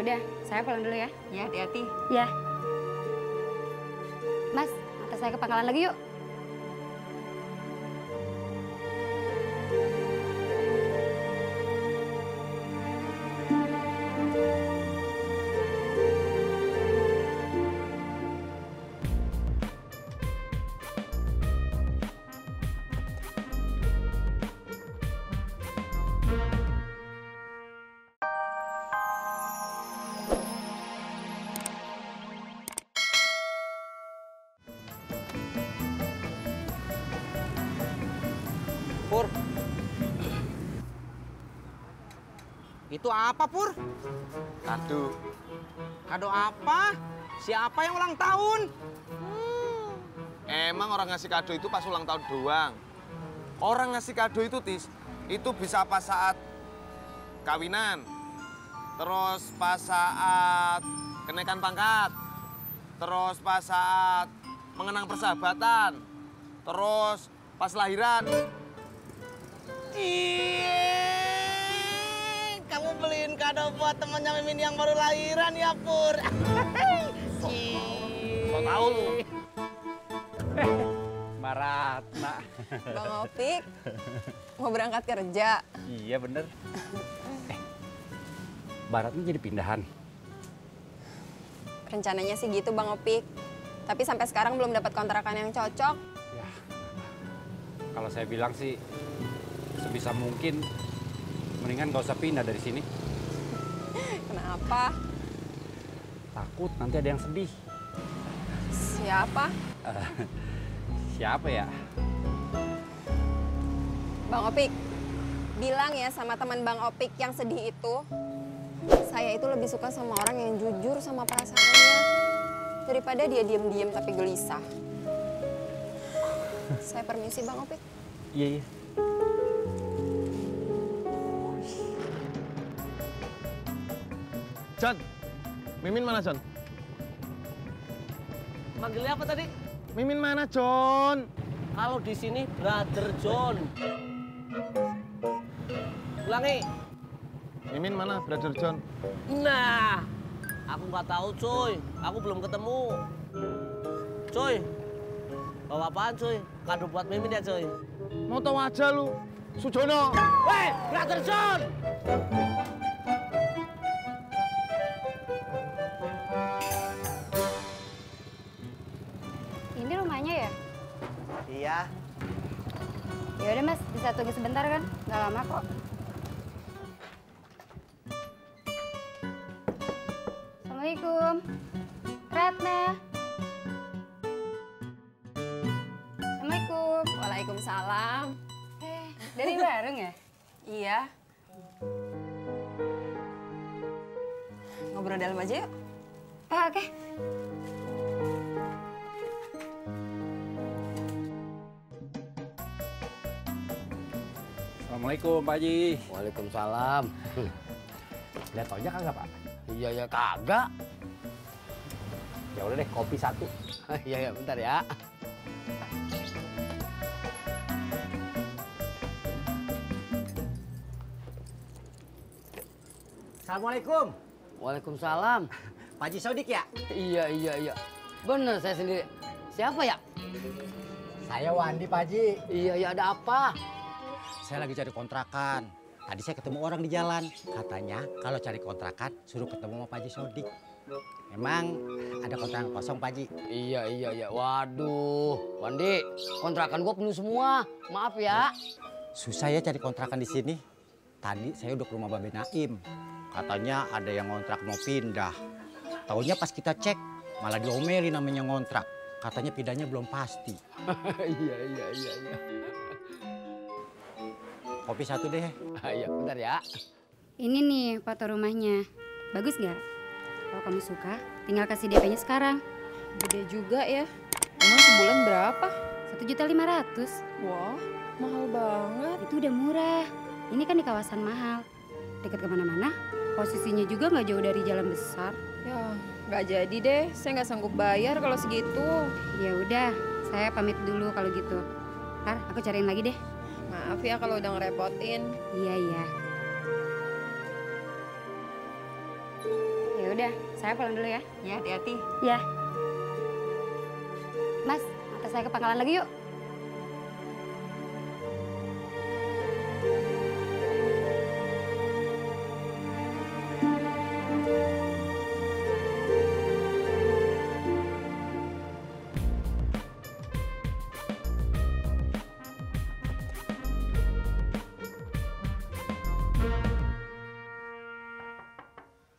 udah, saya pulang dulu ya. Ya, hati-hati. Ya. Mas, antar saya ke pangkalan lagi yuk. Pur. Itu apa, Pur? Kado. Kado apa? Siapa yang ulang tahun? Emang orang ngasih kado itu pas ulang tahun doang. Orang ngasih kado itu, Tis, itu bisa pas saat kawinan. Terus pas saat kenaikan pangkat. Terus pas saat mengenang persahabatan. Terus pas lahiran. Kamu beliin kado buat temannya Mimin yang baru lahiran ya, Pur. So tau lu. Mbak Ratna. Bang Opik, mau berangkat kerja? Iya bener. Mbak Ratna jadi pindahan? Rencananya sih gitu Bang Opik. Tapi sampai sekarang belum dapat kontrakan yang cocok. Ya, kalau saya bilang sih sebisa mungkin mendingan gak usah pindah dari sini. Kenapa? Takut nanti ada yang sedih. Siapa? Siapa ya? Bang Opik, bilang ya sama teman Bang Opik yang sedih itu, saya itu lebih suka sama orang yang jujur sama perasaannya daripada dia diem-diem tapi gelisah. Saya permisi Bang Opik. Iya, iya. John, Mimin mana, John? Manggilnya apa tadi? Mimin mana, John? Kalau di sini Brother John. Ulangi. Mimin mana, Brother John? Nah, aku nggak tahu, cuy. Aku belum ketemu. Cuy, bawa apaan, cuy? Kado buat Mimin ya, cuy. Mau tahu aja lu, Sujono. Weh, Brother John! Ini rumahnya ya? Iya. Ya udah Mas, bisa tunggu sebentar kan? Nggak lama kok. Assalamualaikum. Ratna. Assalamualaikum. Waalaikumsalam. Dari bareng ya? Iya. Ngobrol dalam aja yuk. Oke. Assalamualaikum Pak Haji. Waalaikumsalam. Lihat ojek kagak Pak? Iya ya kagak. Ya udah deh, kopi satu. Iya ya bentar ya. Assalamualaikum. Waalaikumsalam. Pak Haji Sodik ya? Iya. Bener saya sendiri. Siapa ya? Saya Wandi, Pak Haji. Iya ya ada apa? Saya lagi cari kontrakan. Tadi saya ketemu orang di jalan. Katanya kalau cari kontrakan suruh ketemu sama Pak Haji Sodik. Emang ada kontrakan kosong, Pak Haji? Iya. Waduh, Wandi, kontrakan gua penuh semua. Maaf ya. Susah ya cari kontrakan di sini. Tadi saya udah ke rumah Babe Naim. Katanya ada yang ngontrak mau pindah. Taunya pas kita cek malah diomelin namanya ngontrak. Katanya pindahnya belum pasti. Iya. Kopi satu deh. Iya, bentar ya. Ini nih foto rumahnya. Bagus nggak? Kalau kamu suka, tinggal kasih DP-nya sekarang. Gede juga ya. Emang sebulan berapa? 1.500.000. Wah, mahal banget. Itu udah murah. Ini kan di kawasan mahal. Dekat kemana-mana. Posisinya juga nggak jauh dari jalan besar. Ya, nggak jadi deh. Saya nggak sanggup bayar kalau segitu. Ya udah, saya pamit dulu kalau gitu. Ntar aku cariin lagi deh. Maaf ya kalau udah ngerepotin. Iya. Ya udah, saya pulang dulu ya. Ya, hati-hati. Ya. Mas, antar saya ke pangkalan lagi yuk.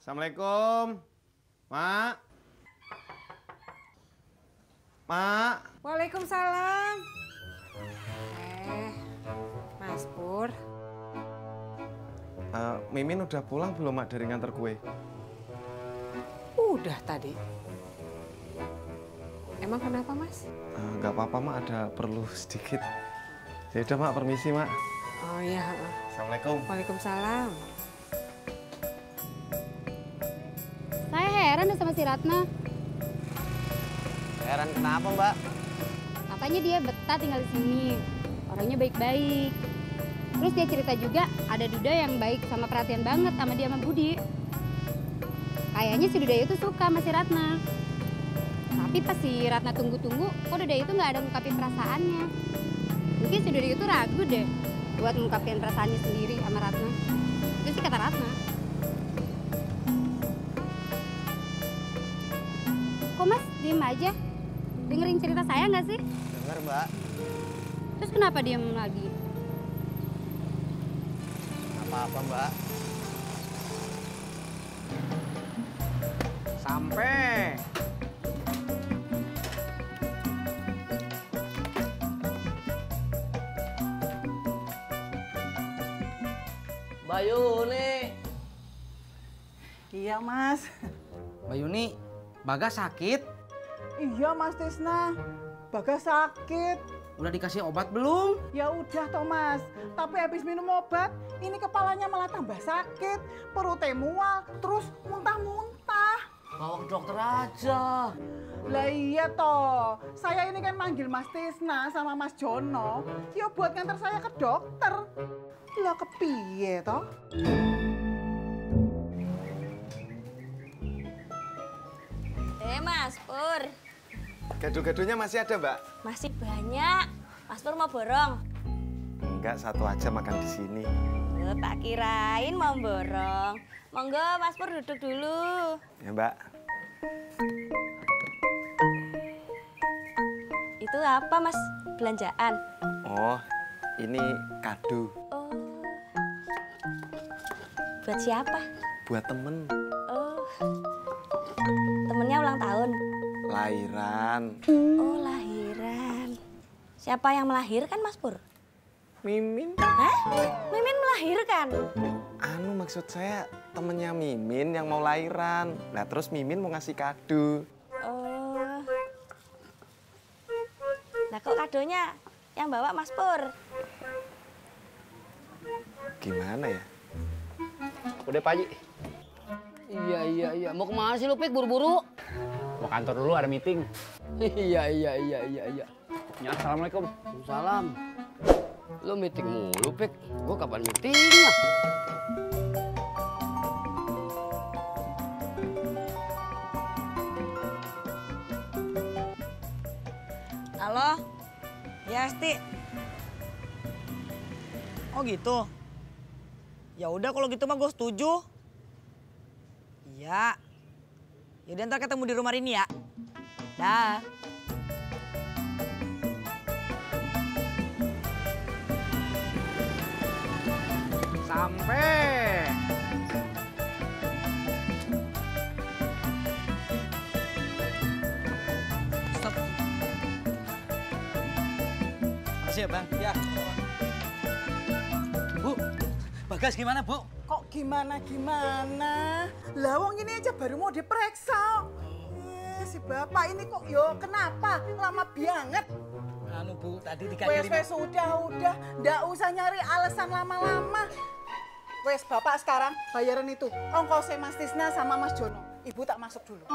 Assalamualaikum, Mak. Mak. Waalaikumsalam. Mas Pur. Mimin udah pulang belum, Mak, dari nganter kue? Udah tadi. Emang kenapa, Mas? Nggak apa-apa, Mak, ada perlu sedikit. Ya udah, Mak, permisi, Mak. Oh iya. Assalamualaikum. Waalaikumsalam. Saya heran deh sama si Ratna. Heran kenapa, Mbak? Katanya dia betah tinggal di sini. Orangnya baik-baik. Terus dia cerita juga ada Duda yang baik sama perhatian banget sama dia sama Budi. Kayaknya si Duda itu suka sama si Ratna. Tapi pas si Ratna tunggu-tunggu, kok Duda itu nggak ada ngungkapin perasaannya. Mungkin si Duda itu ragu deh buat ngungkapin perasaannya sendiri sama Ratna. Itu sih kata Ratna. Kok Mas diem aja? Dengerin cerita saya nggak sih? Dengar, Mbak. Terus kenapa diem lagi? Apa-apa, Mbak. Sampai. Mbak Yuni. Iya, Mas. Mbak Yuni, Bagas sakit? Iya, Mas Tisna. Bagas sakit. Udah dikasih obat belum? Ya udah, Thomas. Tapi habis minum obat, ini kepalanya malah tambah sakit. Perutnya mual, terus muntah-muntah. Bawa ke dokter aja. Lah iya toh, saya ini kan manggil Mas Tisna sama Mas Jono. Ya buat nganter saya ke dokter. Lah kepiye toh? Mas Pur. Gado-gadonya masih ada, Mbak? Masih banyak. Mas Pur mau borong? Enggak, satu aja makan di sini. Oh, tak kirain mau borong. Monggo Mas Pur duduk dulu. Ya, Mbak. Itu apa Mas? Belanjaan? Oh, ini kado Oh. Buat siapa? buat temen. Oh. Temennya ulang tahun? Lahiran. Oh, lahiran. Siapa yang melahirkan Mas Pur? Mimin. Hah? Mimin melahirkan? Anu, maksud saya temennya Mimin yang mau lahiran. Nah, terus Mimin mau ngasih kado. Oh. Nah, kok kadonya yang bawa Mas Pur? Gimana ya? Udah, Pak Haji. Iya. Mau kemana sih lu, Pik? Buru-buru? Mau kantor dulu, ada meeting. Iya. Ya, assalamualaikum. Salam. Lu meeting mulu, Pik. Gua kapan meetingnya? Halo? Ya, Asti. Oh gitu? Ya udah kalau gitu mah gue setuju. Iya. Yaudah ntar ketemu di rumah Rini ya. Dah. Sampai. Stop. Makasih ya, Bang. Ya. Bu, Bagas gimana, Bu? Kok gimana? Lawang ini aja baru mau diperiksa. Si bapak ini kok kenapa? Lama banget. Anu, Bu, tadi Wes udah. Nggak usah nyari alasan lama-lama. Wes bapak sekarang bayaran itu. Ongkosnya Mas Tisna sama Mas Jono. Ibu tak masuk dulu.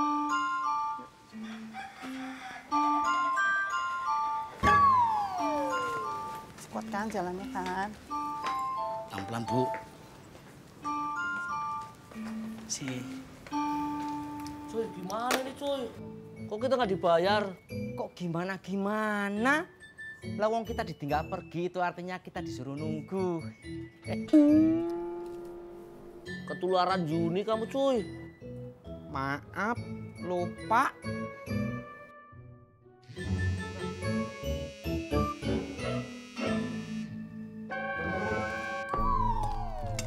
Kuat kan jalannya kan? Pelan-pelan, Bu. Si. Cuy, gimana nih cuy? Kok kita nggak dibayar? Kok gimana? Lawang kita ditinggal pergi itu artinya kita disuruh nunggu. Ketularan Juni kamu cuy. Maaf, lupa.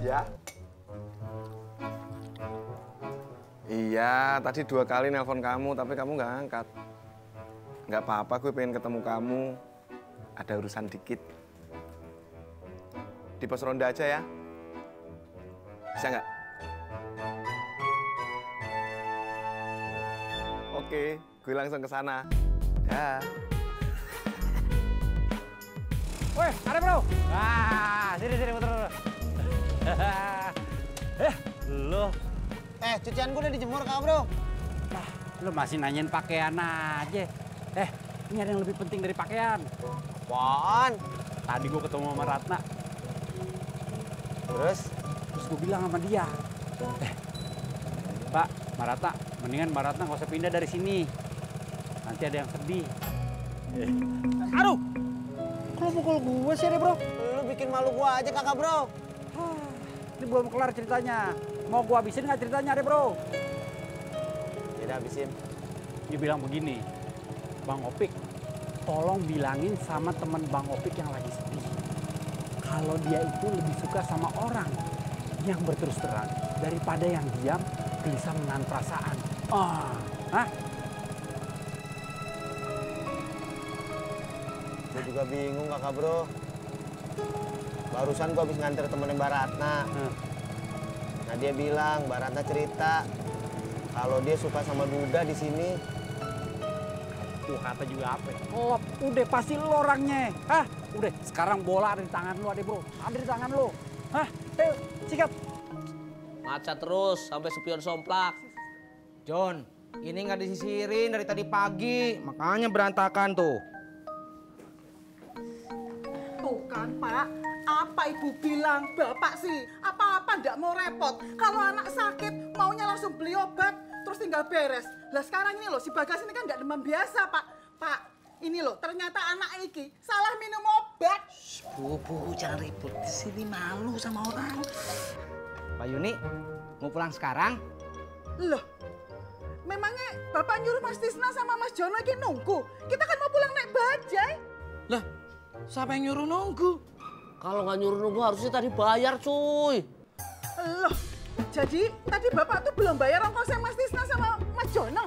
Ya. Iya, tadi 2 kali nelpon kamu, tapi kamu nggak angkat. Nggak apa-apa, gue pengen ketemu kamu. Ada urusan dikit. Di pos ronda aja ya. Bisa nggak? Oke, gue langsung ke sana. Dah. Woi, ada bro. Sini muter. Lo. Cucian gue udah dijemur kak bro. Lo masih nanyain pakaian aja. Ini ada yang lebih penting dari pakaian. Apaan? Tadi gue ketemu sama Ratna. Terus gue bilang sama dia. Pak, Mbak Ratna, mendingan Mbak Ratna nggak usah pindah dari sini. Nanti ada yang sedih. Aduh, kok pukul gue sih bro? Lu bikin malu gue aja kakak bro. Ini belum kelar ceritanya. Mau gue habisin nggak ceritanya deh bro? Tidak habisin. Dia bilang begini, Bang Opik, tolong bilangin sama teman Bang Opik yang lagi sedih. Kalau dia itu lebih suka sama orang yang berterus terang daripada yang diam bisa menahan perasaan. Gue juga bingung kakak bro. Barusan gue habis nganter temennya Mbak Ratna. Nah dia bilang, Mbak Ratna cerita kalau dia suka sama Duda di sini. Tuh kata juga apa? Oh, udah pasti lo orangnya. Udah, sekarang bola ada di tangan lo, adek bro. Ada di tangan lo. Ayo, sikat. Macet terus sampai spion somplak. John, ini nggak disisirin dari tadi pagi, makanya berantakan tuh. Tuh kan Pak, apa ibu bilang? Bapak sih, apa-apa ndak mau repot. Kalau anak sakit, maunya langsung beli obat, terus tinggal beres. Lah sekarang ini loh, si Bagas ini kan nggak demam biasa Pak. Pak, ini loh, ternyata anak iki salah minum obat. Bu, jangan ribut di sini, malu sama orang. Pak Yuni, mau pulang sekarang? Loh, memangnya Bapak nyuruh Mas Tisna sama Mas Jono iki nunggu? Kita kan mau pulang naik bajai. Lah, siapa yang nyuruh nunggu? Kalau nggak nyuruh nunggu harusnya tadi bayar cuy. Loh, jadi tadi Bapak tuh belum bayar ongkosnya Mas Tisna sama Mas Jono?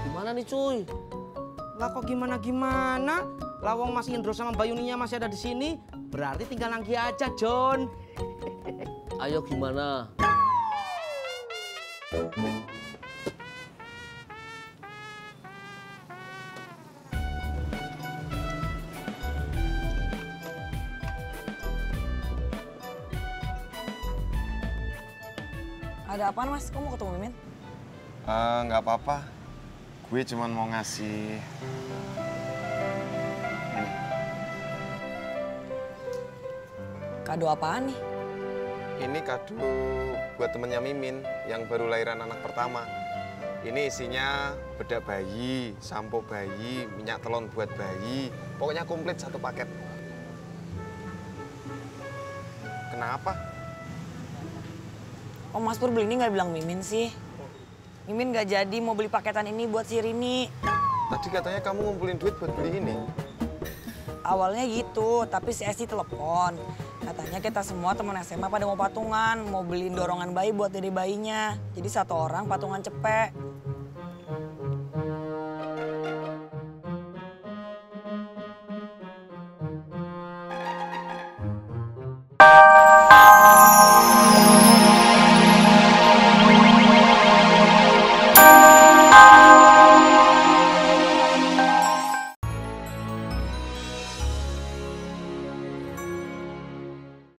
Gimana nih cuy? Lah kok gimana? Lawang Mas Indro sama Mbak Yuninya masih ada di sini, berarti tinggal nagih aja, John. Ayo gimana? Ada apaan Mas? Kok mau ketemu Mimin? Nggak apa-apa. Gue cuma mau ngasih... Kado apaan nih? Ini kado buat temennya Mimin yang baru lahiran anak pertama. Ini isinya bedak bayi, sampo bayi, minyak telon buat bayi. Pokoknya komplit satu paket. Kenapa? Oh Mas Pur beli ini nggak bilang Mimin sih? Mimin nggak jadi mau beli paketan ini buat si Rini. Tadi katanya kamu ngumpulin duit buat beli ini. Awalnya gitu, tapi si Esti telepon. Katanya kita semua teman SMA pada mau patungan, mau beliin dorongan bayi buat dede bayinya. Jadi satu orang patungan cepek.